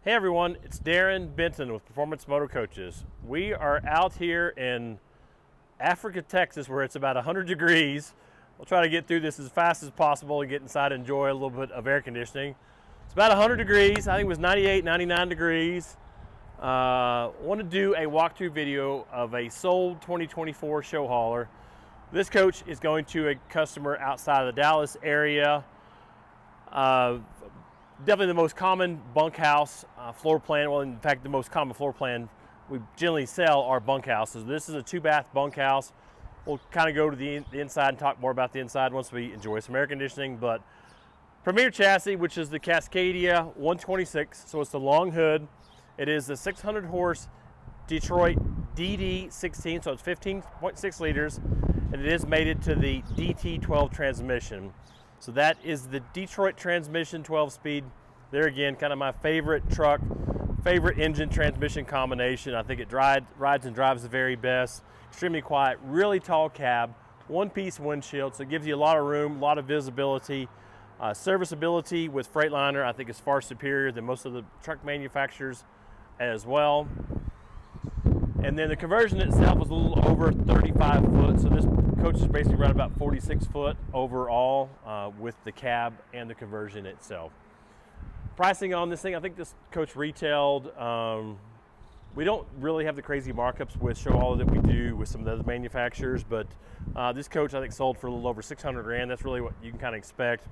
Hey everyone, it's Darin Benton with Performance Motorcoaches. We are out here in Africa, Texas, where it's about 100 degrees. We'll try to get through this as fast as possible and get inside and enjoy a little bit of air conditioning. It's about 100 degrees. I think it was 98, 99 degrees. Want to do a walkthrough video of a SOLD 2024 Showhauler. This coach is going to a customer outside of the Dallas area. Definitely the most common bunkhouse floor plan. Well, in fact, the most common floor plan we generally sell are bunkhouses. This is a 2-bath bunkhouse. We'll kind of go to the inside and talk more about the inside once we enjoy some air conditioning. But premier chassis, which is the Cascadia 126, so it's the long hood. It is the 600 horse Detroit DD16, so it's 15.6 liters, and it is mated to the DT12 transmission. So that is the Detroit transmission 12-speed. There again, kind of my favorite truck, favorite engine transmission combination. I think it rides and drives the very best. Extremely quiet, really tall cab, one-piece windshield, so it gives you a lot of room, a lot of visibility. Serviceability with Freightliner, I think, is far superior than most of the truck manufacturers as well. And then the conversion itself is a little over 35 foot, so this coach is basically right about 46 foot overall with the cab and the conversion itself. Pricing on this thing, I think this coach retailed, we don't really have the crazy markups with Showhauler that we do with some of the other manufacturers, but this coach I think sold for a little over 600 grand. That's really what you can kind of expect.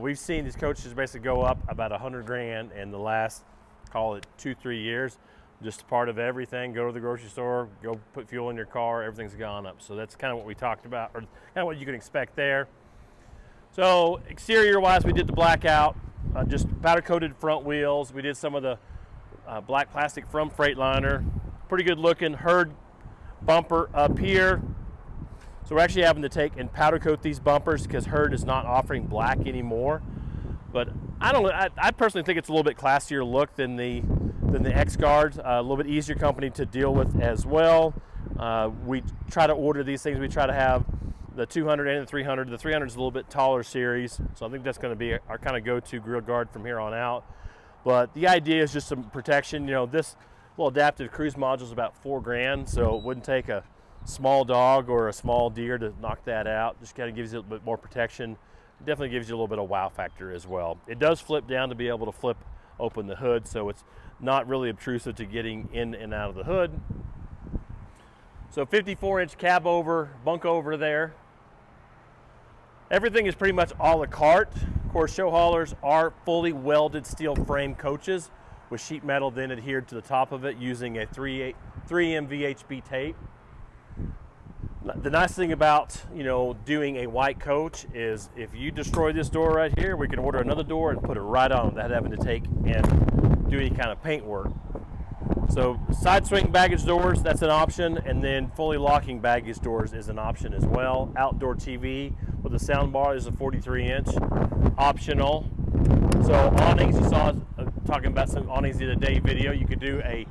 We've seen these coaches basically go up about 100 grand in the last, call it 2-3 years. Just part of everything. Go to the grocery store, go put fuel in your car, everything's gone up. So that's kind of what we talked about, or kind of what you can expect there. So exterior wise, we did the blackout, just powder coated front wheels. We did some of the black plastic from Freightliner. Pretty good looking Hurd bumper up here. So we're actually having to take and powder coat these bumpers because Hurd is not offering black anymore. But I don't know, I personally think it's a little bit classier look than the X-Guards, a little bit easier company to deal with as well. We try to order these things, we try to have the 200 and the 300. The 300 is a little bit taller series, so I think that's going to be our kind of go-to grill guard from here on out. But the idea is just some protection. You know, this little adaptive cruise module is about $4 grand, so it wouldn't take a small dog or a small deer to knock that out. Just kind of gives you a little bit more protection. Definitely gives you a little bit of wow factor as well. It does flip down to be able to flip open the hood, so it's not really obtrusive to getting in and out of the hood. So 54-inch cab over, bunk over there. Everything is pretty much a la carte. Of course, Showhaulers are fully welded steel frame coaches with sheet metal then adhered to the top of it using a 3M VHB tape. The nice thing about, you know, doing a white coach is if you destroy this door right here, we can order another door and put it right on without having to take and do any kind of paint work. So side swing baggage doors, that's an option, and then fully locking baggage doors is an option as well. Outdoor TV with a sound bar is a 43-inch, optional. So awnings, you saw talking about some awnings the other day video, you could do a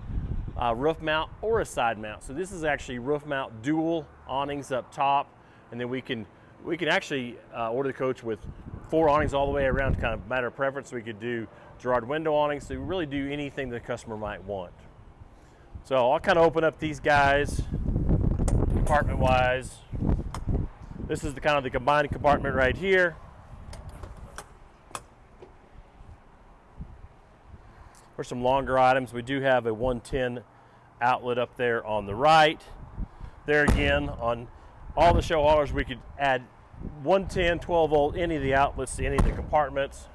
roof mount or a side mount. So this is actually roof mount dual awnings up top, and then we can actually order the coach with 4 awnings all the way around, kind of matter of preference. We could do Girard window awnings, so really do anything the customer might want. So I'll kind of open up these guys compartment wise. This is the kind of the combined compartment right here. For some longer items, we do have a 110 outlet up there on the right. There again, on all the Showhaulers, we could add 110, 12 volt, any of the outlets to any of the compartments.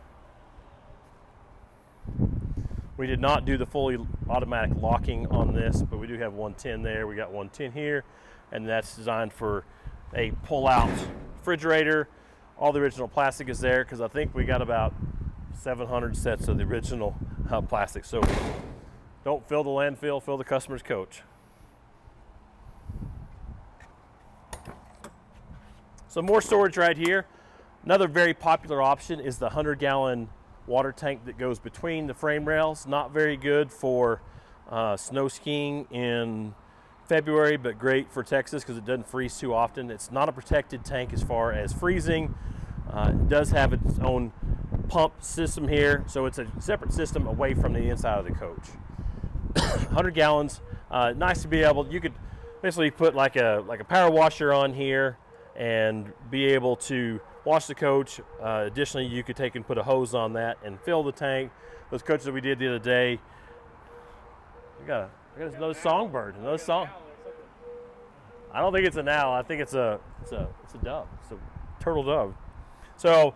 We did not do the fully automatic locking on this, but we do have 110 there. We got 110 here, and that's designed for a pull-out refrigerator. All the original plastic is there because I think we got about 700 sets of the original plastic. So don't fill the landfill, fill the customer's coach. So more storage right here. Another very popular option is the 100-gallon water tank that goes between the frame rails. Not very good for snow skiing in February, but great for Texas because it doesn't freeze too often. It's not a protected tank as far as freezing. It does have its own pump system here, so it's a separate system away from the inside of the coach. 100 gallons, nice to be able, you could basically put like a power washer on here and be able to wash the coach. Additionally, you could take and put a hose on that and fill the tank. Those coaches that we did the other day, I got another songbird, another song. I don't think it's an owl. I think it's a dove. It's a turtle dove. So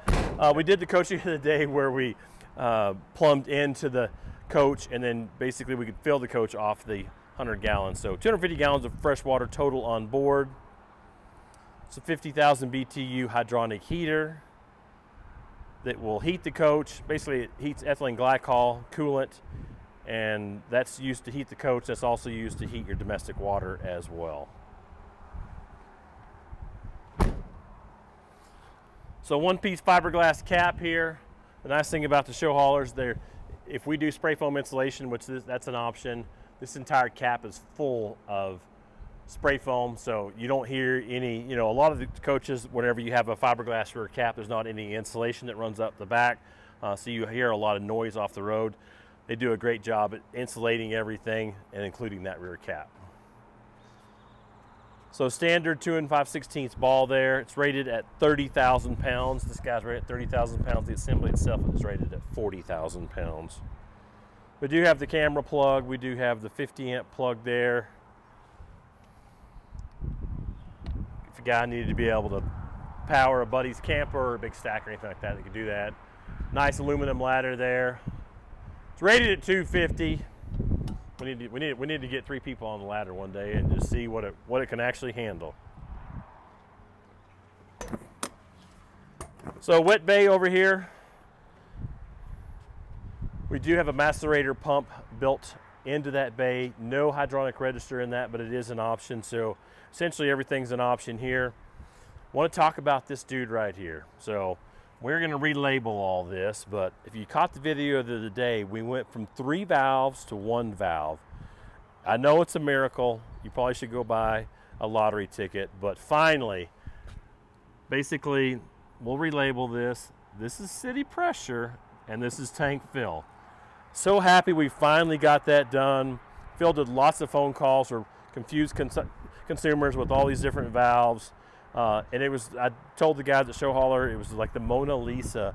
we did the coaching of the day where we plumbed into the coach, and then basically we could fill the coach off the 100 gallons. So 250 gallons of fresh water total on board. It's a 50,000 BTU hydronic heater that will heat the coach. Basically, it heats ethylene glycol coolant, and that's used to heat the coach. That's also used to heat your domestic water as well. So one-piece fiberglass cap here. The nice thing about the show haulers, if we do spray foam insulation, which that's an option, this entire cap is full of spray foam, so you don't hear any, a lot of the coaches, whenever you have a fiberglass rear cap, there's not any insulation that runs up the back, so you hear a lot of noise off the road. They do a great job at insulating everything and including that rear cap. So standard 2 5/16 ball there. It's rated at 30,000 pounds. This guy's rated at 30,000 pounds. The assembly itself is rated at 40,000 pounds. We do have the camera plug. We do have the 50 amp plug there. If a guy needed to be able to power a buddy's camper or a big stack or anything like that, they could do that. Nice aluminum ladder there. It's rated at 250. We need to get 3 people on the ladder one day and just see what it can actually handle. So wet bay over here. We do have a macerator pump built into that bay. No hydronic register in that, but it is an option. So essentially everything's an option here. I want to talk about this dude right here. So we're going to relabel all this, but if you caught the video of the day, we went from 3 valves to 1 valve. I know it's a miracle. You probably should go buy a lottery ticket, but finally, basically, we'll relabel this. This is city pressure, and this is tank fill. So happy we finally got that done. Fielded lots of phone calls or confused consumers with all these different valves. And I told the guys at Showhauler, it was like the Mona Lisa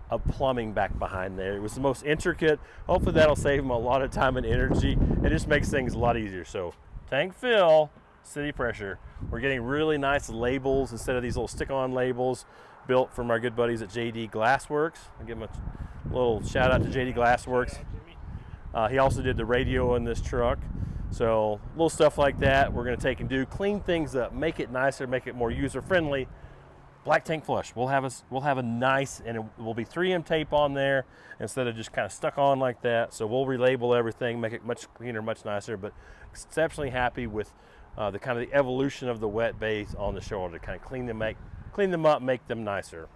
of plumbing back behind there. It was the most intricate. Hopefully that'll save them a lot of time and energy. It just makes things a lot easier. So tank fill, city pressure. We're getting really nice labels instead of these little stick-on labels built from our good buddies at JD Glassworks. I'll give them a little shout out to JD Glassworks. He also did the radio in this truck. So little stuff like that we're going to take and do, clean things up, make it nicer, make it more user friendly. Black tank flush. We'll have a nice, and it will be 3M tape on there instead of just kind of stuck on like that. So we'll relabel everything, make it much cleaner, much nicer. But exceptionally happy with the kind of the evolution of the wet bays on the shoulder to kind of clean them up, make them nicer.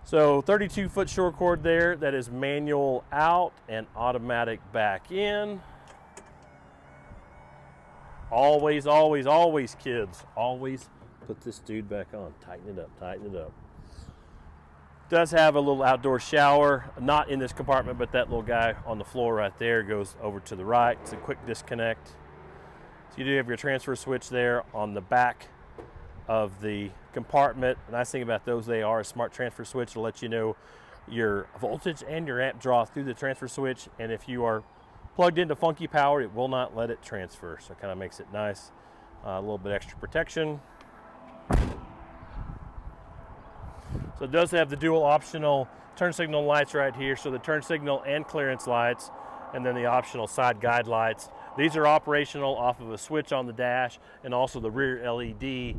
So 32-foot short cord there, that is manual out and automatic back in. Always, always, always, kids, always put this dude back on. Tighten it up, tighten it up. Does have a little outdoor shower, not in this compartment, but that little guy on the floor right there goes over to the right. It's a quick disconnect. So you do have your transfer switch there on the back of the compartment. The nice thing about those, they are a smart transfer switch to let you know your voltage and your amp draw through the transfer switch, and if you are plugged into funky power, it will not let it transfer, so it kind of makes it nice. A little bit extra protection. So it does have the dual optional turn signal lights right here, so the turn signal and clearance lights, and then the optional side guide lights. These are operational off of a switch on the dash, and also the rear LED. You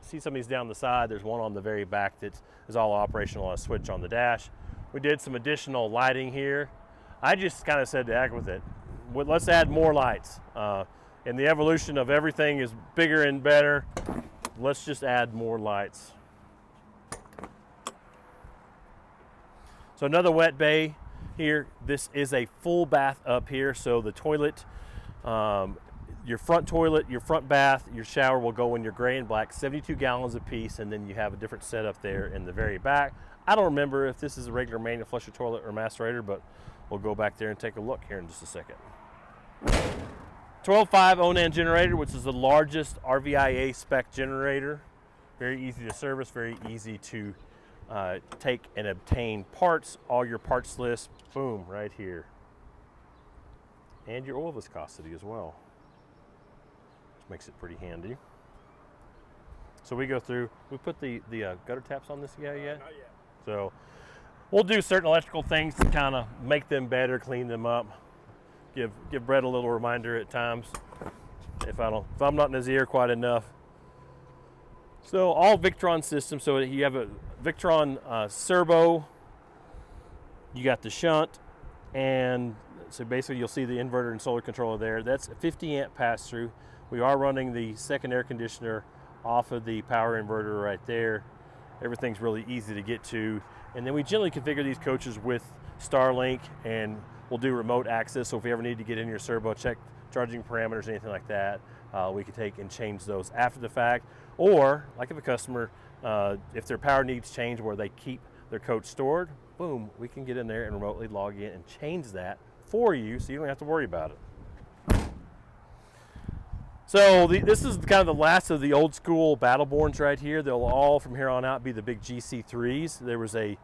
see some of these down the side. There's one on the very back that is all operational on a switch on the dash. We did some additional lighting here. I just kind of said to heck with it. Let's add more lights. And the evolution of everything is bigger and better. Let's just add more lights. So another wet bay here. This is a full bath up here, so the toilet, your front toilet, your front bath, your shower will go in your gray and black, 72 gallons a piece, and then you have a different setup there in the very back. I don't remember if this is a regular main and flusher toilet or macerator, but we'll go back there and take a look here in just a second. 12.5 Onan generator, which is the largest RVIA spec generator. Very easy to service, very easy to take and obtain parts. All your parts list, boom, right here. And your oil viscosity as well, which makes it pretty handy. So we go through, we put the gutter taps on this guy yet? Not yet. So we'll do certain electrical things to kind of make them better, clean them up. Give Brett a little reminder at times if I'm not in his ear quite enough. So all Victron systems. So you have a Victron servo. You got the shunt, and so basically you'll see the inverter and solar controller there. That's a 50 amp pass through. We are running the second air conditioner off of the power inverter right there. Everything's really easy to get to, and then we generally configure these coaches with Starlink, and we'll do remote access. So if you ever need to get in your servo, check charging parameters, anything like that, we can take and change those after the fact. Or like if a customer, if their power needs change where they keep their coach stored, boom, we can get in there and remotely log in and change that for you, so you don't have to worry about it. So this is kind of the last of the old school Battleborns right here. They'll all from here on out be the big GC3s. There was a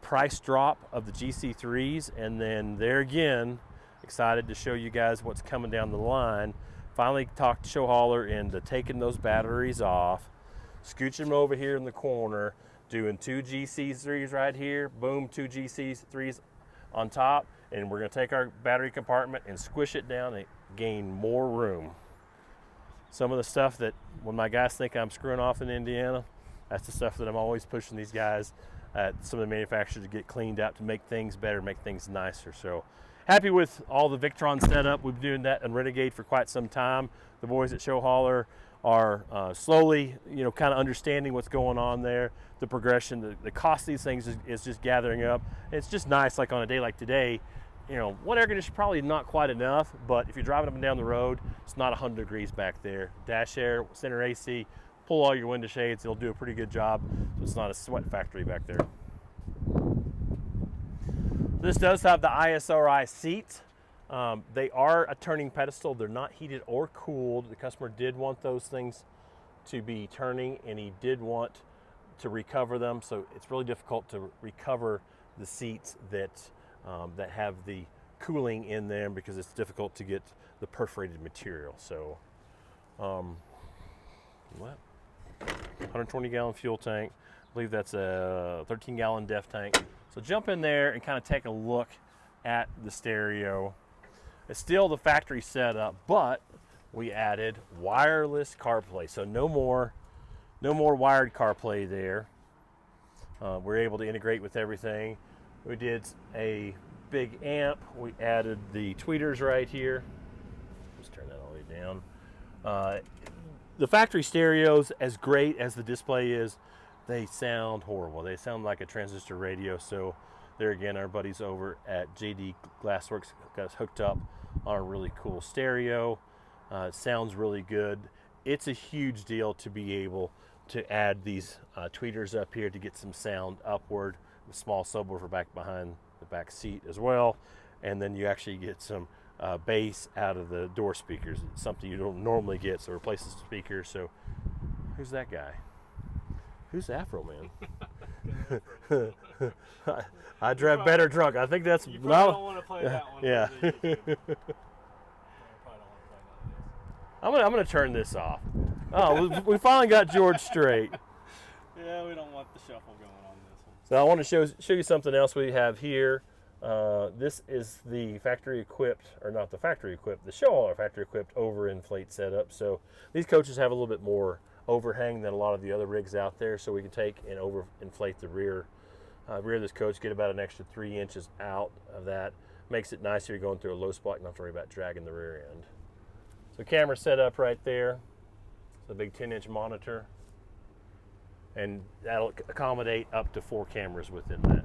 price drop of the GC3s, and then there again, excited to show you guys what's coming down the line. Finally talked Showhauler into taking those batteries off, scooching them over here in the corner, doing 2 GC3s right here, boom, 2 GC3s on top, and we're going to take our battery compartment and squish it down and gain more room. Some of the stuff that when my guys think I'm screwing off in Indiana, that's the stuff that I'm always pushing these guys at some of the manufacturers to get cleaned out to make things better, make things nicer. So happy with all the Victron setup. We've been doing that on Renegade for quite some time. The boys at Showhauler are slowly, kind of understanding what's going on there. The progression, the cost of these things is just gathering up. It's just nice, like on a day like today, one air conditioner probably not quite enough, but if you're driving up and down the road, it's not 100 degrees back there. Dash air, center AC, pull all your window shades, it'll do a pretty good job, so it's not a sweat factory back there. This does have the ISRI seats. They are a turning pedestal. They're not heated or cooled. The customer did want those things to be turning, and he did want to recover them, so it's really difficult to recover the seats that have the cooling in them because it's difficult to get the perforated material. So, what? 120 gallon fuel tank. I believe that's a 13 gallon def tank. So jump in there and kind of take a look at the stereo. It's still the factory setup, but we added wireless CarPlay. So no more wired CarPlay there. We're able to integrate with everything. We did a big amp. We added the tweeters right here. Let's turn that all the way down. The factory stereos, as great as the display is, they sound horrible. They sound like a transistor radio. So there again, our buddies over at JD Glassworks got us hooked up on a really cool stereo. It sounds really good. It's a huge deal to be able to add these tweeters up here to get some sound upward. The small subwoofer back behind the back seat as well, and then you actually get some bass out of the door speakers. It's something you don't normally get, so it replaces the speakers. So who's that guy? Who's Afro Man? I drive better drunk. I think that's. You probably don't want to play that one. Yeah. I'm gonna turn this off. Oh, we finally got George straight. Yeah, we don't want the shuffle going on this one. So I want to show you something else we have here. This is the factory equipped, or not the factory equipped, the Showhauler factory equipped overinflate setup. So these coaches have a little bit more overhang than a lot of the other rigs out there. So we can take and overinflate the rear of this coach, get about an extra 3 inches out of that. Makes it nice if you're going through a low spot, you don't have to worry about dragging the rear end. So camera set up right there. It's a big 10-inch monitor, and that'll accommodate up to 4 cameras within that.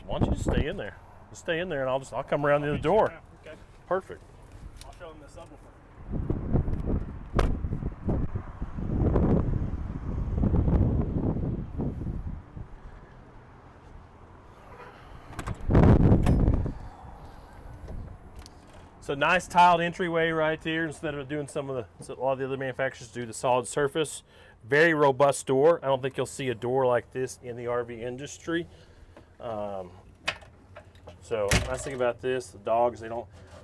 Why don't you just stay in there? Just stay in there, and I'll come around the door. perfect. I'll show them the subwoofer. So nice tiled entryway right there instead of doing some of the, so a lot of the other manufacturers do the solid surface. Very robust door. I don't think you'll see a door like this in the RV industry. So nice thing about this, the dogs,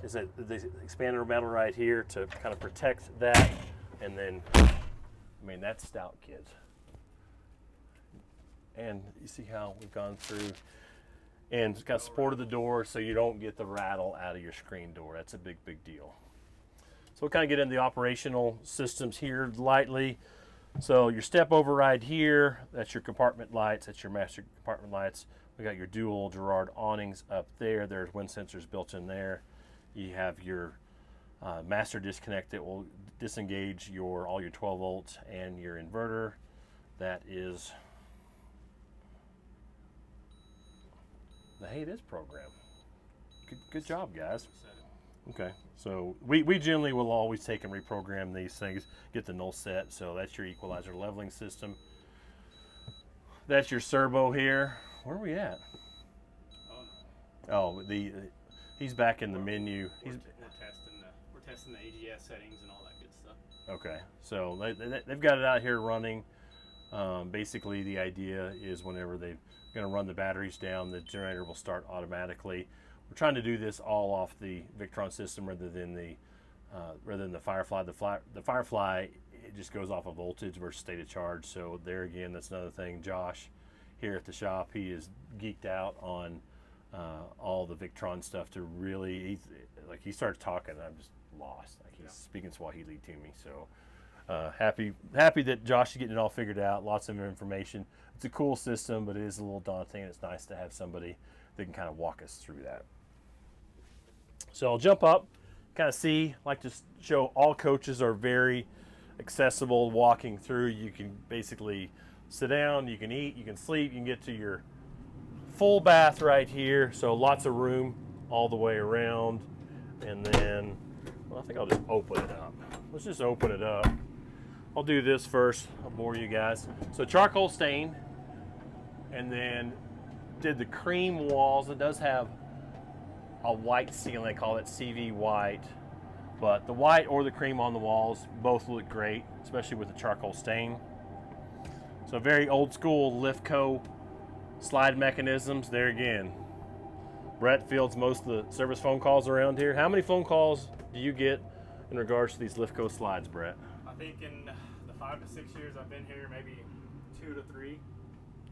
is that they expanded metal right here to kind of protect that. And then, I mean, that's stout, kids. And you see how we've gone through and it's got support of the door so you don't get the rattle out of your screen door. That's a big, big deal. So we'll kind of get into the operational systems here lightly. So your step override here, that's your compartment lights, that's your master compartment lights. We got your dual Girard awnings up there. There's wind sensors built in there. You have your master disconnect that will disengage all your 12 volts and your inverter. That is the Hey This program. Good job, guys. Okay, so we generally will always take and reprogram these things, get the null set. So that's your equalizer leveling system. That's your servo here. Where are we at? Oh, he's back in the menu. We're testing the AGS settings and all that good stuff. Okay, so they've got it out here running. Basically, the idea is whenever they're going to run the batteries down, the generator will start automatically. We're trying to do this all off the Victron system rather than the Firefly. The Firefly, it just goes off of voltage versus state of charge. So there again, that's another thing. Josh here at the shop, he is geeked out on all the Victron stuff to really, he starts talking and I'm just lost. Like he's speaking Swahili to me. So happy that Josh is getting it all figured out. Lots of information. It's a cool system, but it is a little daunting. And it's nice to have somebody that can kind of walk us through that. So I'll jump up, kind of see, like to show all coaches are very accessible walking through. You can basically sit down, you can eat, you can sleep, you can get to your full bath right here. So lots of room all the way around. And then, well, I think I'll just open it up. Let's just open it up. I'll do this first, I'll bore you guys. So charcoal stain, and then did the cream walls. It does have a white ceiling, they call it CV white, but the white or the cream on the walls both look great, especially with the charcoal stain. So very old school Liftco slide mechanisms. There again, Brett fields most of the service phone calls around here. How many phone calls do you get in regards to these Liftco slides, Brett? I think in the 5 to 6 years I've been here, maybe 2 to 3.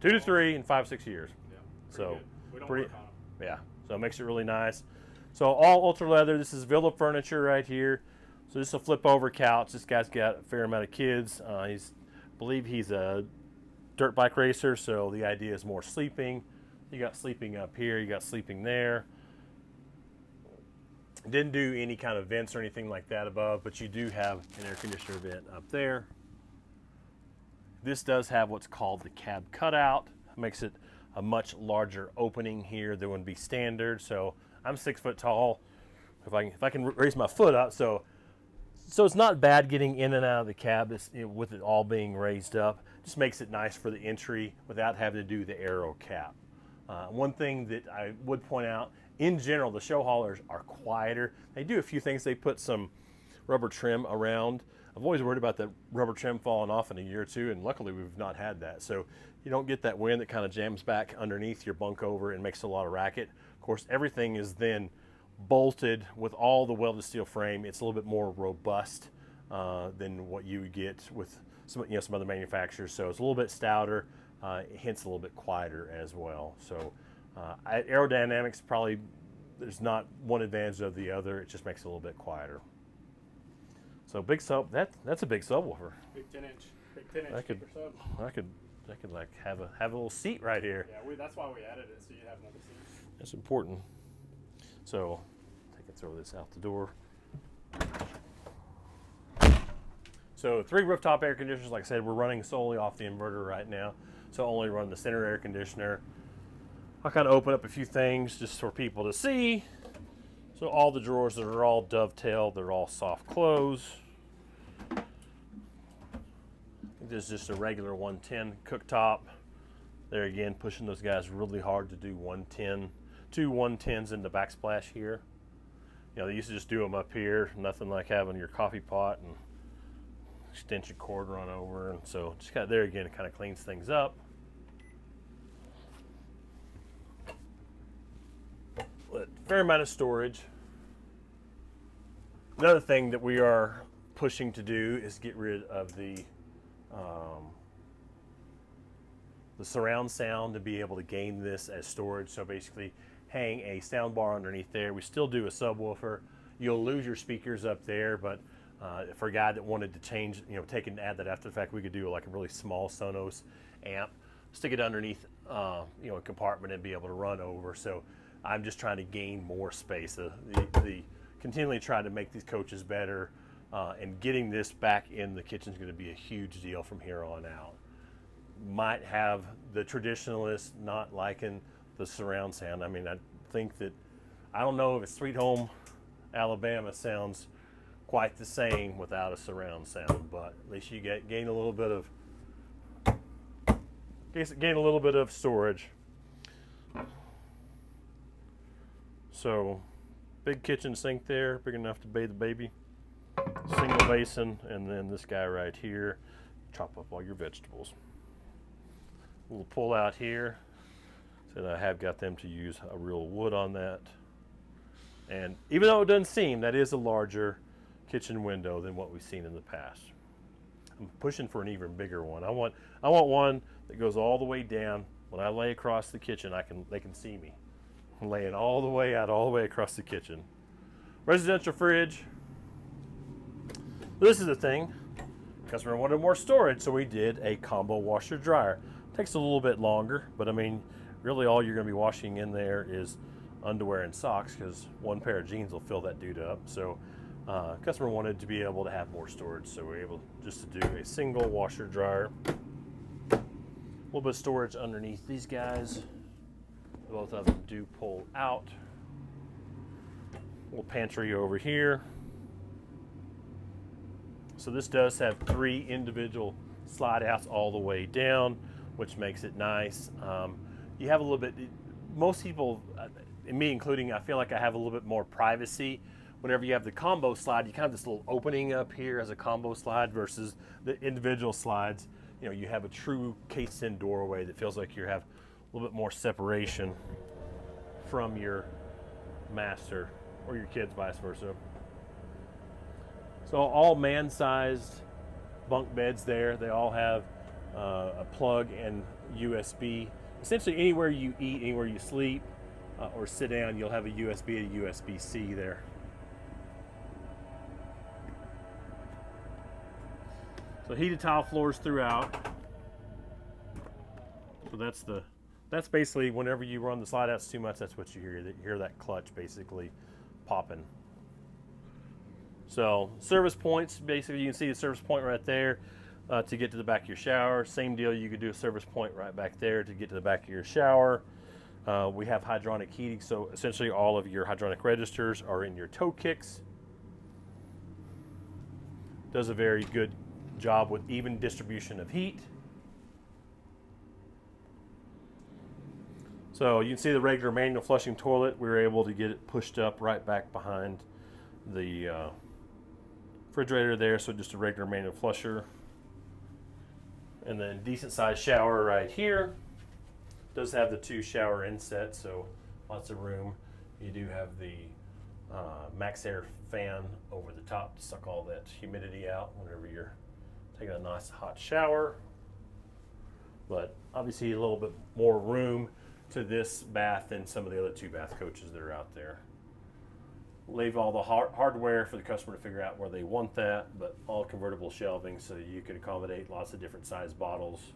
2 to 3 in 5, 6 years. Yeah, so good. We don't work on them. Yeah, so it makes it really nice. So all ultra leather. This is Villa furniture right here. So this is a flip over couch. This guy's got a fair amount of kids. I believe he's a dirt bike racer, so the idea is more sleeping. You got sleeping up here, you got sleeping there. Didn't do any kind of vents or anything like that above, but you do have an air conditioner vent up there. This does have what's called the cab cutout. Makes it a much larger opening here than would be standard. So I'm 6 foot tall. If I can raise my foot up, so it's not bad getting in and out of the cab with it all being raised up. Just makes it nice for the entry without having to do the aero cap. One thing that I would point out, in general, the show haulers are quieter. They do a few things. They put some rubber trim around. I've always worried about that rubber trim falling off in a year or two, and luckily we've not had that. So you don't get that wind that kind of jams back underneath your bunk over and makes a lot of racket. Of course, everything is then bolted with all the welded steel frame. It's a little bit more robust than what you would get with some other manufacturers. So it's a little bit stouter, hence a little bit quieter as well. So aerodynamics, probably there's not one advantage of the other. It just makes it a little bit quieter. So big sub, that's a big subwoofer. Big 10 inch I could like have a little seat right here. Yeah, that's why we added it, so you have another seat. That's important. So I can throw this out the door. So 3 rooftop air conditioners. Like I said, we're running solely off the inverter right now. So only run the center air conditioner. I'll kind of open up a few things just for people to see. So all the drawers are all dovetailed, they're all soft close. This is just a regular 110 cooktop. There again, pushing those guys really hard to do 110, two 110s in the backsplash here. You know, they used to just do them up here, nothing like having your coffee pot and extension cord run over. And so just kind of there again, it kind of cleans things up. But fair amount of storage. Another thing that we are pushing to do is get rid of the surround sound to be able to gain this as storage. So basically hang a sound bar underneath there. We still do a subwoofer. You'll lose your speakers up there, but for a guy that wanted to change, you know, take and add that after the fact, we could do like a really small Sonos amp, stick it underneath, you know, a compartment and be able to run over. So I'm just trying to gain more space. The continually trying to make these coaches better, and getting this back in the kitchen is going to be a huge deal from here on out. Might have the traditionalists not liking the surround sound. I mean, I think that, I don't know if Sweet Home Alabama sounds quite the same without a surround sound, but at least you gain a little bit of storage. So big kitchen sink there, big enough to bathe the baby. Single basin, and then this guy right here, chop up all your vegetables. We'll pull out here. Said I have got them to use a real wood on that. And even though it doesn't seem, that is a larger kitchen window than what we've seen in the past. I'm pushing for an even bigger one. I want one that goes all the way down. When I lay across the kitchen, they can see me. I'm laying all the way out, all the way across the kitchen. Residential fridge. This is the thing. Customer wanted more storage, so we did a combo washer dryer. Takes a little bit longer, but I mean, really all you're going to be washing in there is underwear and socks, because one pair of jeans will fill that dude up. So customer wanted to be able to have more storage, so we're able just to do a single washer dryer. A little bit of storage underneath these guys. Both of them do pull out. Little pantry over here. So this does have 3 individual slide outs all the way down, which makes it nice. You have a little bit, most people, and me including, I feel like I have a little bit more privacy. Whenever you have the combo slide, you kind of have this little opening up here as a combo slide versus the individual slides. You know, you have a true cased-in doorway that feels like you have a little bit more separation from your master or your kids, vice versa. So all man-sized bunk beds there. They all have a plug and USB. Essentially anywhere you eat, anywhere you sleep or sit down, you'll have a USB and a USB-C there. So heated tile floors throughout. So that's basically whenever you run the slide outs too much, that's what you hear. You hear that clutch basically popping. So service points, basically you can see the service point right there to get to the back of your shower. Same deal, you could do a service point right back there to get to the back of your shower. We have hydronic heating, so essentially all of your hydronic registers are in your toe kicks. Does a very good job with even distribution of heat. So you can see the regular manual flushing toilet. We were able to get it pushed up right back behind the refrigerator there, so just a regular manual flusher. And then decent sized shower right here. Does have the 2 shower insets, so lots of room. You do have the max air fan over the top to suck all that humidity out whenever you're taking a nice hot shower. But obviously a little bit more room to this bath than some of the other 2 bath coaches that are out there. Leave all the hardware for the customer to figure out where they want that, but all convertible shelving so you can accommodate lots of different size bottles.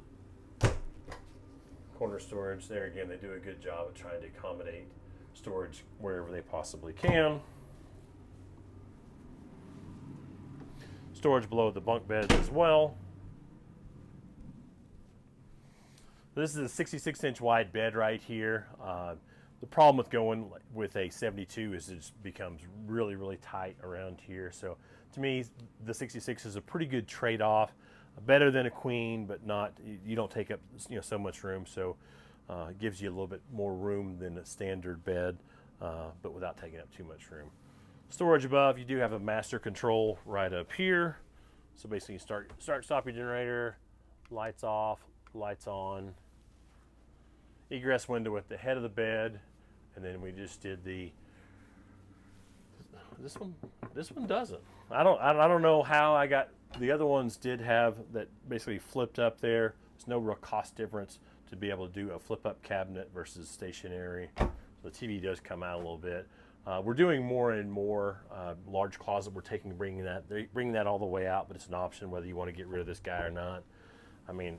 Corner storage, there again, they do a good job of trying to accommodate storage wherever they possibly can. Storage below the bunk beds as well. This is a 66-inch wide bed right here. The problem with going with a 72 is it just becomes really, really tight around here. So to me, the 66 is a pretty good trade-off. Better than a queen, but not, you don't take up so much room. So it gives you a little bit more room than a standard bed, but without taking up too much room. Storage above, you do have a master control right up here. So basically you start, stop your generator, lights off, lights on. Egress window at the head of the bed, and then we just did the, this one doesn't. I don't know how I got, the other ones did have that basically flipped up there. There's no real cost difference to be able to do a flip up cabinet versus stationary. So the TV does come out a little bit. We're doing more and more large closet. We're bringing that all the way out, but it's an option whether you want to get rid of this guy or not. I mean,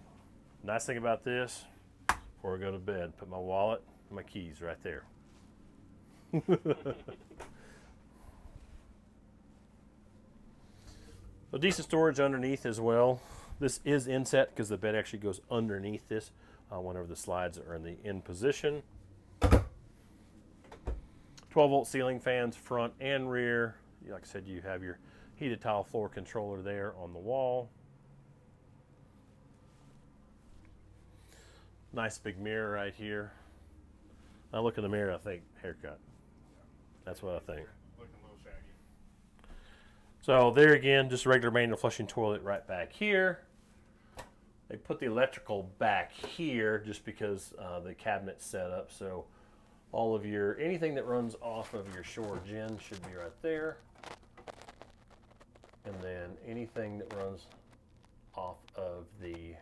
nice thing about this, before I go to bed, put my wallet and my keys right there. A decent storage underneath as well. This is inset because the bed actually goes underneath this whenever the slides are in the in position. 12-volt ceiling fans front and rear. Like I said, you have your heated tile floor controller there on the wall. Nice big mirror right here. I look in the mirror, I think haircut. That's what I think. Looking a little shaggy. So there again, just a regular manual flushing toilet right back here. They put the electrical back here just because the cabinet's set up. So all of your, anything that runs off of your shower gen should be right there. And then anything that runs off of the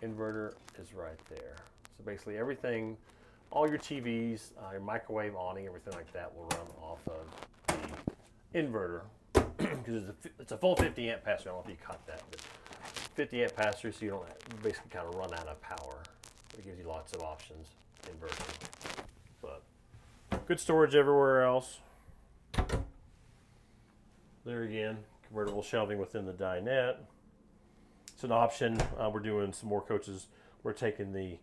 inverter is right there. So basically everything, all your TVs, your microwave awning, everything like that will run off of the inverter because it's a full 50 amp pass through. I don't know if you caught that, but 50 amp pass through, so you don't basically kind of run out of power. It gives you lots of options, inverter. But good storage everywhere else. There again, convertible shelving within the dinette. It's an option. We're doing some more coaches. We're taking the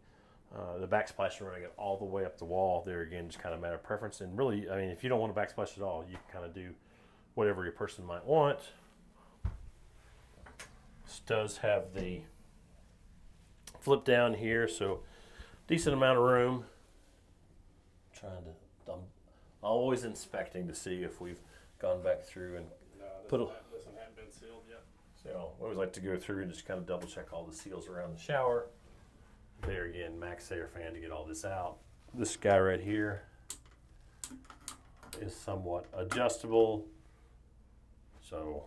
backsplash and running it all the way up the wall. There again, just kind of a matter of preference. And really, I mean, if you don't want to backsplash at all, you can kind of do whatever your person might want. This does have the flip down here, so decent amount of room. I'm always inspecting to see if we've gone back through and this one hadn't been sealed yet. So I always like to go through and just kind of double check all the seals around the shower. There again, max air fan to get all this out. This guy right here is somewhat adjustable. So,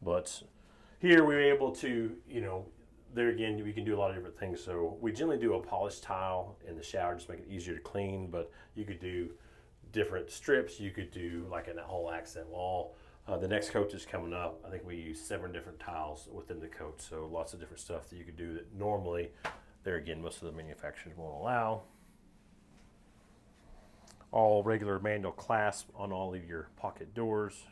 but here we're able to, there again, we can do a lot of different things. So we generally do a polished tile in the shower, just make it easier to clean, but you could do different strips. You could do like a whole accent wall. The next coach is coming up. I think we use 7 different tiles within the coach, so lots of different stuff that you could do that normally, there again, most of the manufacturers won't allow. All regular manual clasp on all of your pocket doors.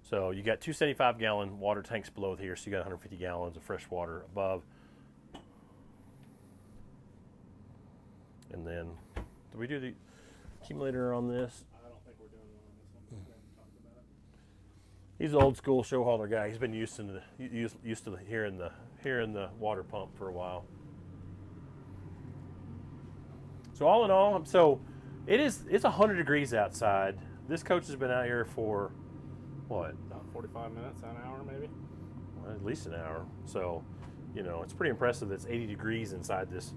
So you got 2 75-gallon water tanks below here, so you got 150 gallons of fresh water above. And then, did we do the accumulator on this? I don't think we're doing one on this one. We haven't talked about it. He's an old school Showhauler guy. He's been used to hearing the water pump for a while. So all in all, it's 100 degrees outside. This coach has been out here for what? About 45 minutes, an hour maybe. Well, at least an hour. So, it's pretty impressive that it's 80 degrees inside this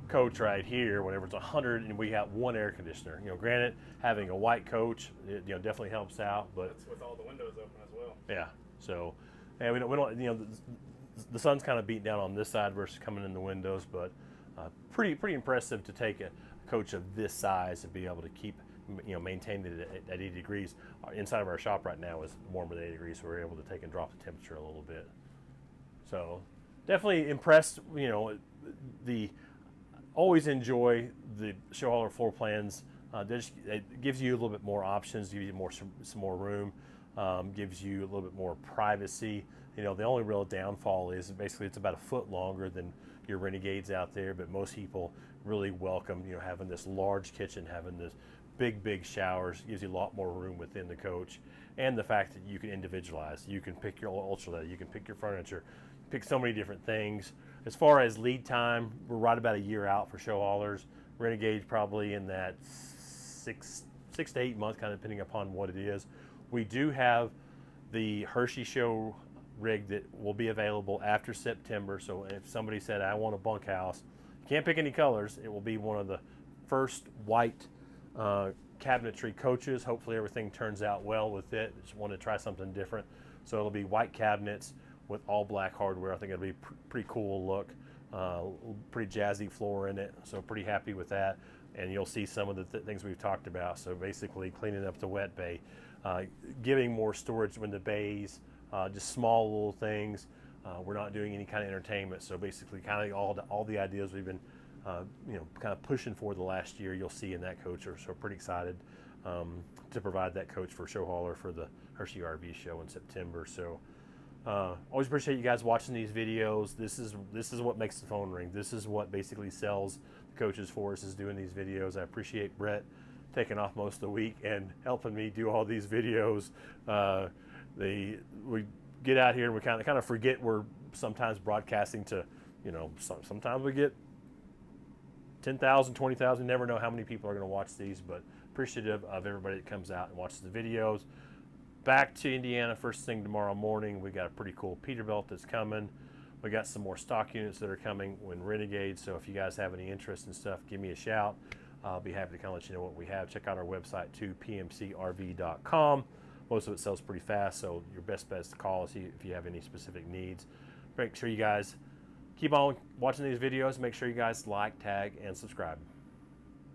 coach right here whenever it's 100 and we got one air conditioner. Granted, having a white coach, it definitely helps out, but That's with all the windows open as well. yeah. So, and we don't the sun's kind of beating down on this side versus coming in the windows, but pretty impressive to take a coach of this size and be able to keep maintain it at 80 degrees. Inside of our shop right now is warmer than 80 degrees, so we're able to take and drop the temperature a little bit. So definitely impressed. Always enjoy the Showhauler floor plans. It gives you a little bit more options, gives you some more room. gives you a little bit more privacy. You know, the only real downfall is basically it's about a foot longer than your Renegades out there, but most people really welcome, you know, having this large kitchen, having this big showers, gives you a lot more room within the coach, and the fact that you can individualize. You can pick your ultra leather, you can pick your furniture, pick so many different things. As far as lead time, we're right about a year out for show haulers. Renegade probably in that six to 8 months, kind of depending upon what it is. We do have the Hershey show rig that will be available after September. So if somebody said, I want a bunkhouse, you can't pick any colors. It will be one of the first white cabinetry coaches. Hopefully everything turns out well with it. Just want to try something different. So it'll be white cabinets with all black hardware. I think it'll be pretty cool look. Pretty jazzy floor in it. So pretty happy with that. And you'll see some of the things we've talked about. So basically cleaning up the wet bay, giving more storage in the bays, just small little things. We're not doing any kind of entertainment. So basically kind of all the ideas we've been you know, kind of pushing for the last year, you'll see in that coach. So pretty excited to provide that coach for show hauler for the Hershey RV show in September. So always appreciate you guys watching these videos. This is what makes the phone ring. This is what basically sells the coaches for us, is doing these videos. I appreciate Brett taking off most of the week and helping me do all these videos. We get out here and we kind of forget we're sometimes broadcasting to, you know, sometimes we get 10,000, 20,000. Never know how many people are going to watch these, but appreciative of everybody that comes out and watches the videos. Back to Indiana first thing tomorrow morning. We got a pretty cool Peterbilt that's coming. We got some more stock units that are coming when Renegade. So if you guys have any interest in stuff, give me a shout. I'll be happy to kind of let you know what we have. Check out our website too, pmcrv.com. Most of it sells pretty fast, so your best bet is to call us if you have any specific needs. Make sure you guys keep on watching these videos. Make sure you guys like, tag, and subscribe.